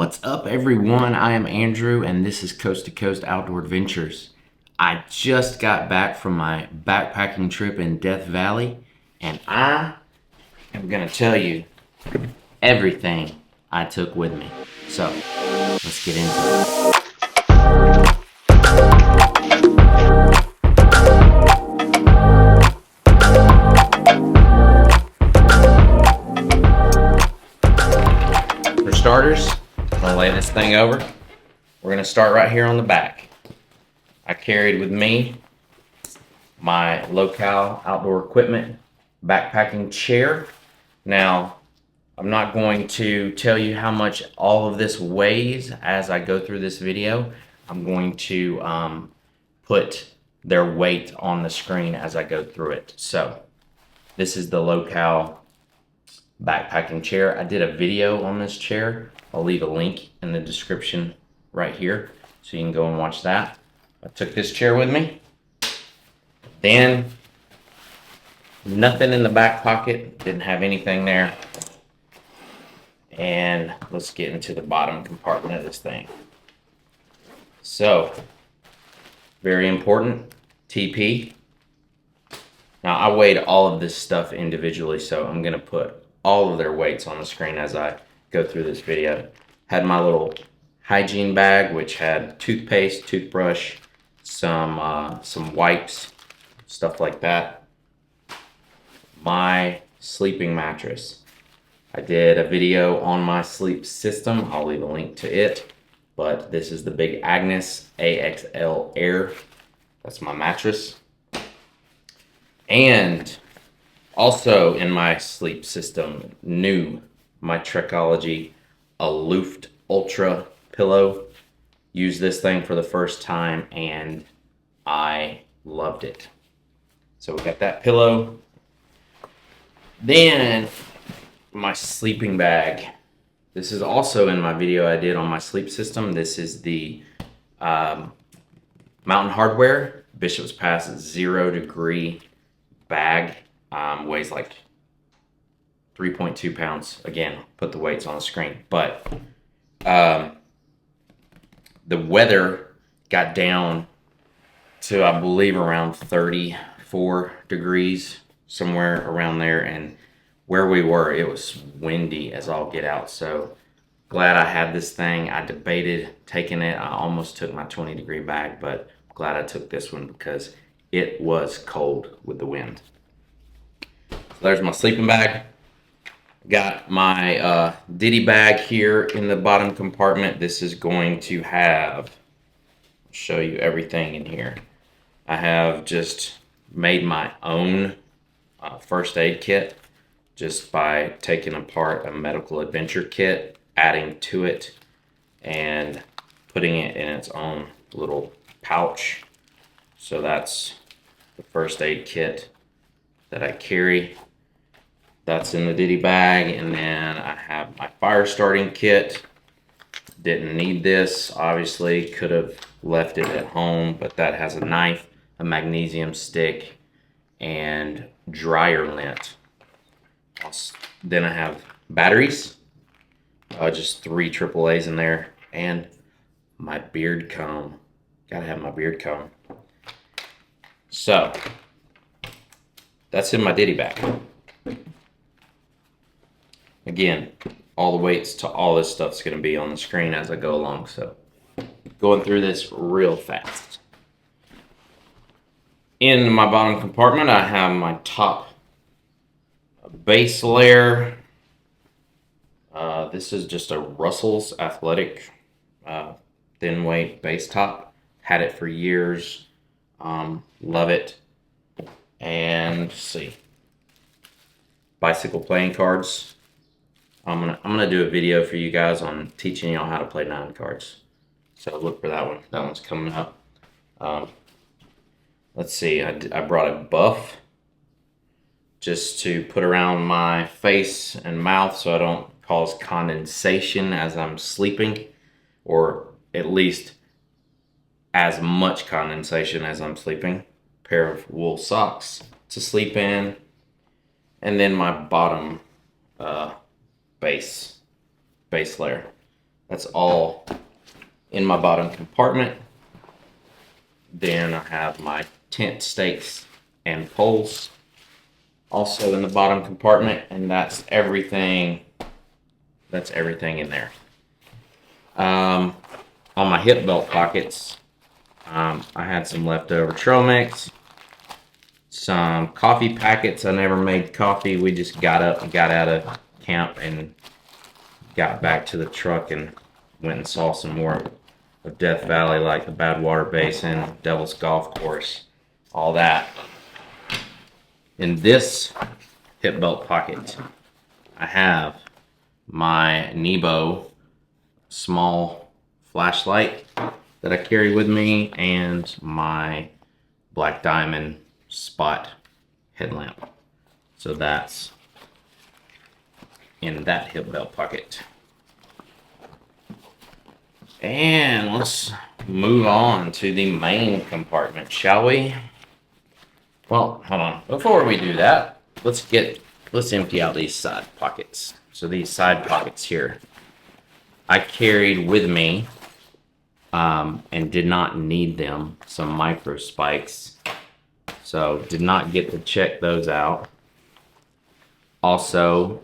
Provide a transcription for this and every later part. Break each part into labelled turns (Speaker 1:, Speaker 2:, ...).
Speaker 1: What's up, everyone? I am Andrew, and this is Coast to Coast Outdoor Adventures. I just got back from my backpacking trip in Death Valley, and I am going to tell you everything I took with me. So, let's get into it. For starters, I'm going to lay this thing over. We're going to start right here on the back. I carried with me my low-cal outdoor equipment backpacking chair. Now, I'm not going to tell you how much all of this weighs as I go through this video. I'm going to put their weight on the screen as I go through it. So, this is the low-cal backpacking chair. I did a video on this chair. I'll leave a link in the description right here so you can go and watch that. I took this chair with me. Then nothing in the back pocket, didn't have anything there. And let's get into the bottom compartment of this thing. So, very important, TP. Now I weighed all of this stuff individually, so I'm gonna put all of their weights on the screen as I go through this video. Had my little hygiene bag, which had toothpaste, toothbrush, some wipes, stuff like that. My sleeping mattress. I did a video on my sleep system. I'll leave a link to it. But this is the Big Agnes AXL Air. That's my mattress. And also in my sleep system, my Trekology Aloof Ultra pillow. Used this thing for the first time and I loved it. So we got that pillow. Then my sleeping bag. This is also in my video I did on my sleep system. This is the Mountain Hardwear Bishop's Pass 0 degree bag. Weighs like 3.2 pounds. Again, put the weights on the screen. But the weather got down to, I believe, around 34 degrees, somewhere around there. And where we were, it was windy as all get out. So glad I had this thing. I debated taking it. I almost took my 20-degree bag, but glad I took this one because it was cold with the wind. So there's my sleeping bag. Got my Ditty Bag here in the bottom compartment. This is going to have, I'll show you everything in here. I have just made my own first aid kit just by taking apart a medical adventure kit, adding to it, and putting it in its own little pouch. So that's the first aid kit that I carry. That's in the Ditty Bag. And then I have my fire starting kit. Didn't need this, obviously. Could have left it at home, but that has a knife, a magnesium stick, and dryer lint. Then I have batteries, just 3 AAAs in there, and my beard comb. Gotta have my beard comb. So, that's in my Ditty Bag. Again, all the weights to all this stuff's going to be on the screen as I go along. So, going through this real fast. In my bottom compartment, I have my top base layer. This is just a Russell's Athletic thin weight base top. Had it for years. Love it. And let's see. Bicycle playing cards. I'm gonna do a video for you guys on teaching y'all how to play 9 cards. So look for that one. That one's coming up. Let's see. I brought a buff just to put around my face and mouth so I don't cause condensation as I'm sleeping, or at least as much condensation as I'm sleeping. Pair of wool socks to sleep in, and then my bottom base layer. That's all in my bottom compartment. Then I have my tent stakes and poles also in the bottom compartment, and that's everything. That's everything in there. On my hip belt pockets, I had some leftover trail mix, some coffee packets. I never made coffee. We just got up and got out of camp and got back to the truck and went and saw some more of Death Valley, like the Badwater Basin, Devil's Golf Course, all that. In this hip belt pocket, I have my Nebo small flashlight that I carry with me and my Black Diamond spot headlamp. So that's in that hip belt pocket. And let's move on to the main compartment, shall we? Well, hold on. Before we do that, let's empty out these side pockets. So these side pockets here, I carried with me, and did not need them, some micro spikes. So did not get to check those out. Also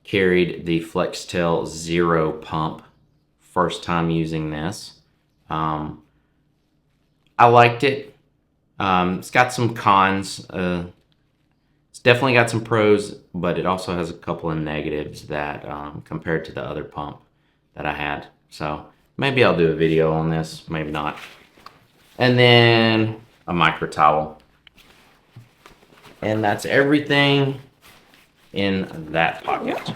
Speaker 1: carried the Flextail Zero pump. First time using this. I liked it. It's got some cons. It's definitely got some pros, but it also has a couple of negatives that compared to the other pump that I had. So maybe I'll do a video on this, maybe not. And then a micro towel. And that's everything in that pocket.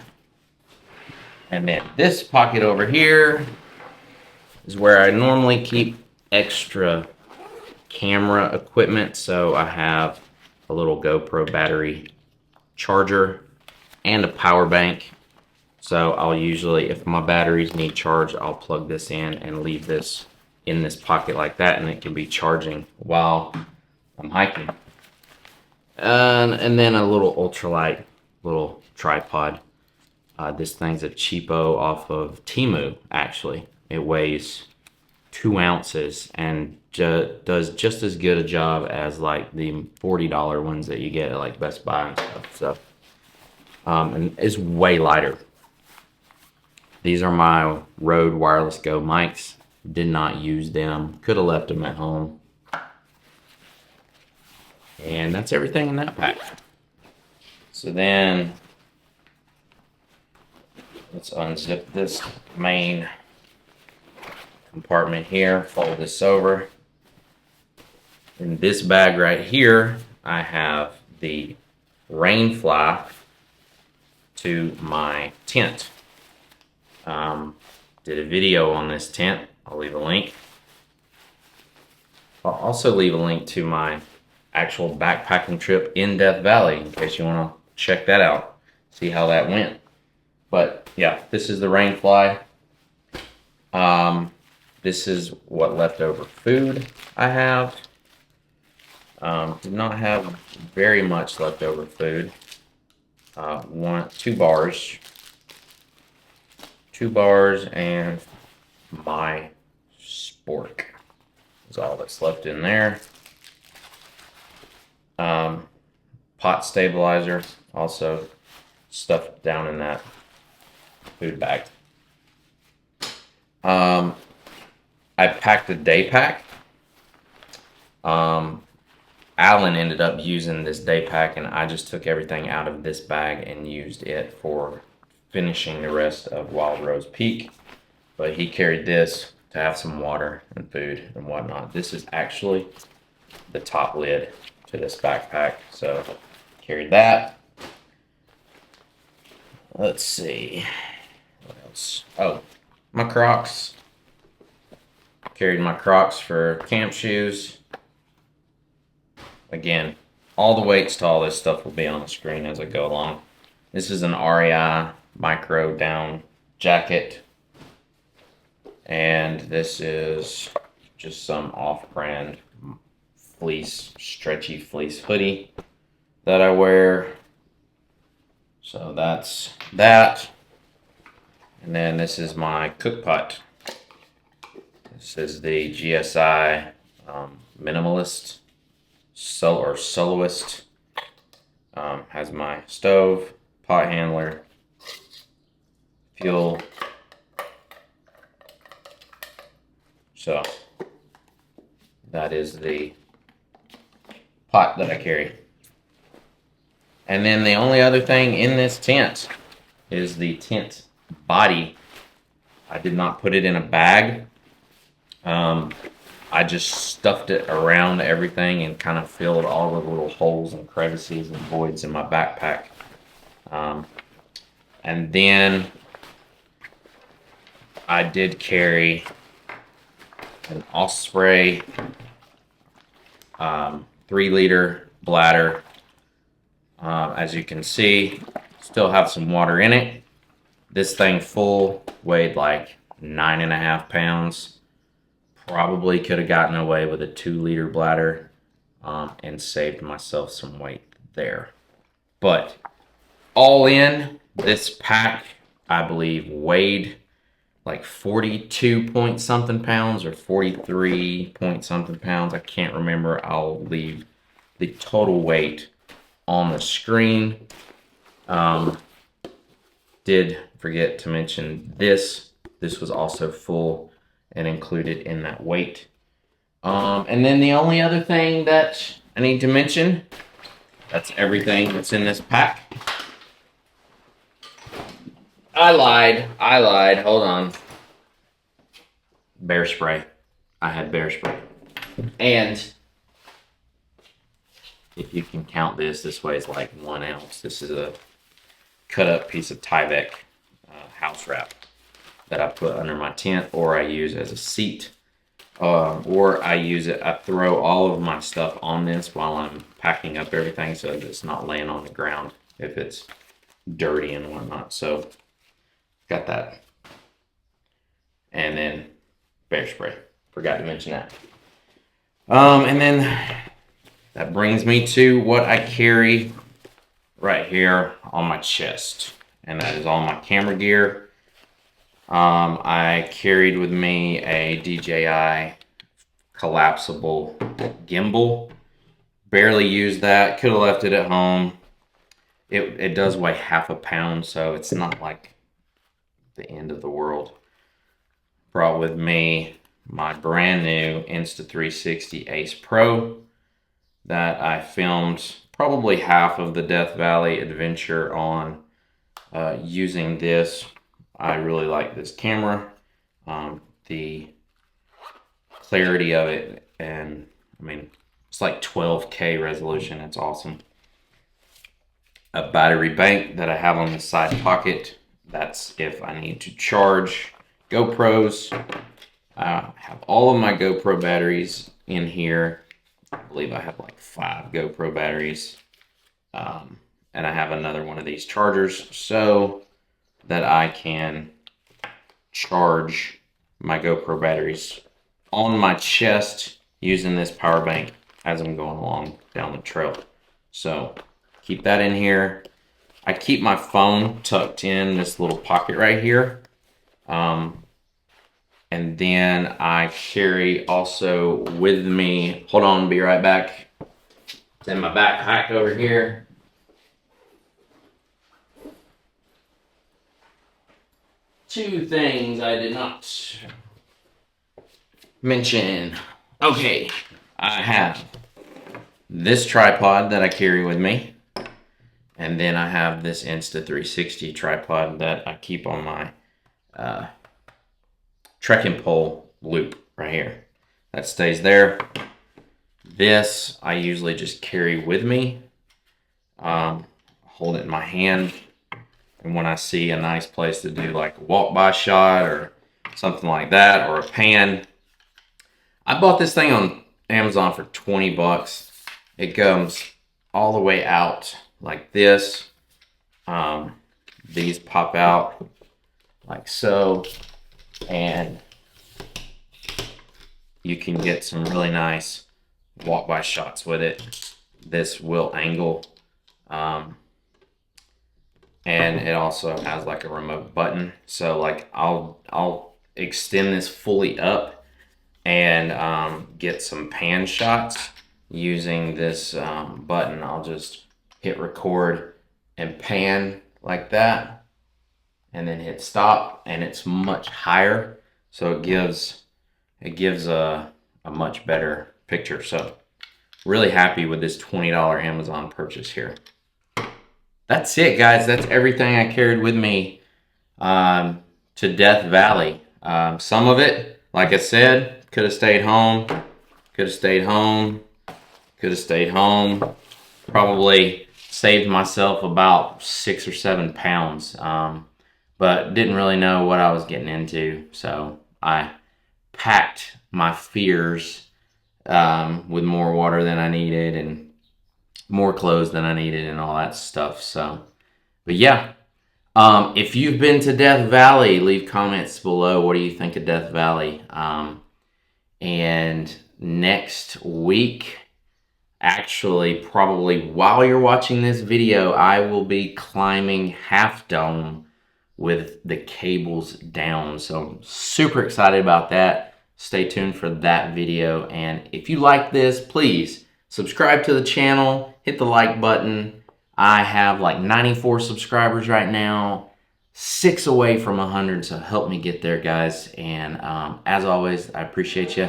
Speaker 1: And then this pocket over here is where I normally keep extra camera equipment. So I have a little GoPro battery charger and a power bank. So I'll usually, if my batteries need charge, I'll plug this in and leave this in this pocket like that, and it can be charging while I'm hiking. And then a little ultralight little tripod. This thing's a cheapo off of Temu, actually. It weighs 2 ounces and does just as good a job as like the $40 ones that you get at like Best Buy and stuff. And it's way lighter. These are my Rode Wireless Go mics. Did not use them. Could have left them at home. And that's everything in that pack. So then, let's unzip this main compartment here, fold this over. In this bag right here, I have the rain fly to my tent. Did a video on this tent. I'll leave a link. I'll also leave a link to my actual backpacking trip in Death Valley in case you want to check that out, see how that went. But yeah, this is the rain fly. This is what leftover food I have. Did not have very much leftover food. 2 bars. 2 bars and my Spork is all that's left in there. Pot stabilizer, also stuffed down in that food bag. I packed a day pack. Alan ended up using this day pack, and I just took everything out of this bag and used it for finishing the rest of Wild Rose Peak. But he carried this to have some water and food and whatnot. This is actually the top lid to this backpack, so carried that. Let's see what else. Oh, my Crocs. Carried my Crocs for camp shoes. Again, all the weights to all this stuff will be on the screen as I go along. This is an REI micro down jacket, and this is just some off-brand fleece, stretchy fleece hoodie that I wear. So that's that. And then this is my cook pot. This is the GSI Minimalist Soloist. Has my stove, pot handler, fuel. So that is the pot that I carry. And then the only other thing in this tent is the tent body. I did not put it in a bag. I just stuffed it around everything and kind of filled all the little holes and crevices and voids in my backpack. And then I did carry an Osprey 3-liter bladder. As you can see, still have some water in it. This thing full weighed like 9.5 pounds. Probably could have gotten away with a 2-liter bladder and saved myself some weight there. But all in, this pack, I believe, weighed like 42 point something pounds or 43 point something pounds. I can't remember. I'll leave the total weight on the screen. Did forget to mention this. This was also full and included in that weight. And then the only other thing that I need to mention, that's everything that's in this pack. I lied. Hold on. Bear spray. I had bear spray. And if you can count this, this weighs like 1 ounce. This is a cut up piece of Tyvek house wrap that I put under my tent, or I use as a seat, or I use it, I throw all of my stuff on this while I'm packing up everything so that it's not laying on the ground if it's dirty and whatnot. So got that. And then bear spray. Forgot to mention that. And then that brings me to what I carry right here on my chest. And that is all my camera gear. I carried with me a DJI collapsible gimbal. Barely used that. Could have left it at home. It does weigh 0.5 pound, so it's not like the end of the world. Brought with me my brand new Insta360 Ace Pro that I filmed probably half of the Death Valley adventure on using this. I really like this camera, the clarity of it, and I mean, it's like 12K resolution. It's awesome. A battery bank that I have on the side pocket. That's if I need to charge GoPros. I have all of my GoPro batteries in here. I believe I have like 5 GoPro batteries. And I have another one of these chargers so that I can charge my GoPro batteries on my chest using this power bank as I'm going along down the trail. So keep that in here. I keep my phone tucked in this little pocket right here. And then I carry also with me, hold on, be right back. It's in my backpack over here. Two things I did not mention. Okay, I have this tripod that I carry with me. And then I have this Insta360 tripod that I keep on my trekking pole loop right here. That stays there. This I usually just carry with me. Hold it in my hand. And when I see a nice place to do like a walk-by shot or something like that, or a pan. I bought this thing on Amazon for 20 bucks. It comes all the way out like this. These pop out like so. And you can get some really nice walk-by shots with it. This will angle and it also has like a remote button. So like I'll extend this fully up and get some pan shots using this button. I'll just hit record and pan like that, and then hit stop, and it's much higher, so it gives a much better picture. So really happy with this $20 Amazon purchase here. That's it, guys. That's everything I carried with me to Death Valley. Some of it, like I said, could have stayed home, could have stayed home, could have stayed home. Probably saved myself about 6 or 7 pounds, but didn't really know what I was getting into. So I packed my fears with more water than I needed and more clothes than I needed and all that stuff. So, but yeah, if you've been to Death Valley, leave comments below. What do you think of Death Valley? And next week, actually, probably while you're watching this video, I will be climbing Half Dome with the cables down. So I'm super excited about that. Stay tuned for that video. And if you like this, please subscribe to the channel, hit the like button. I have like 94 subscribers right now, 6 away from 100, so help me get there, guys. And as always, I appreciate you,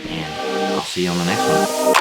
Speaker 1: and I'll see you on the next one.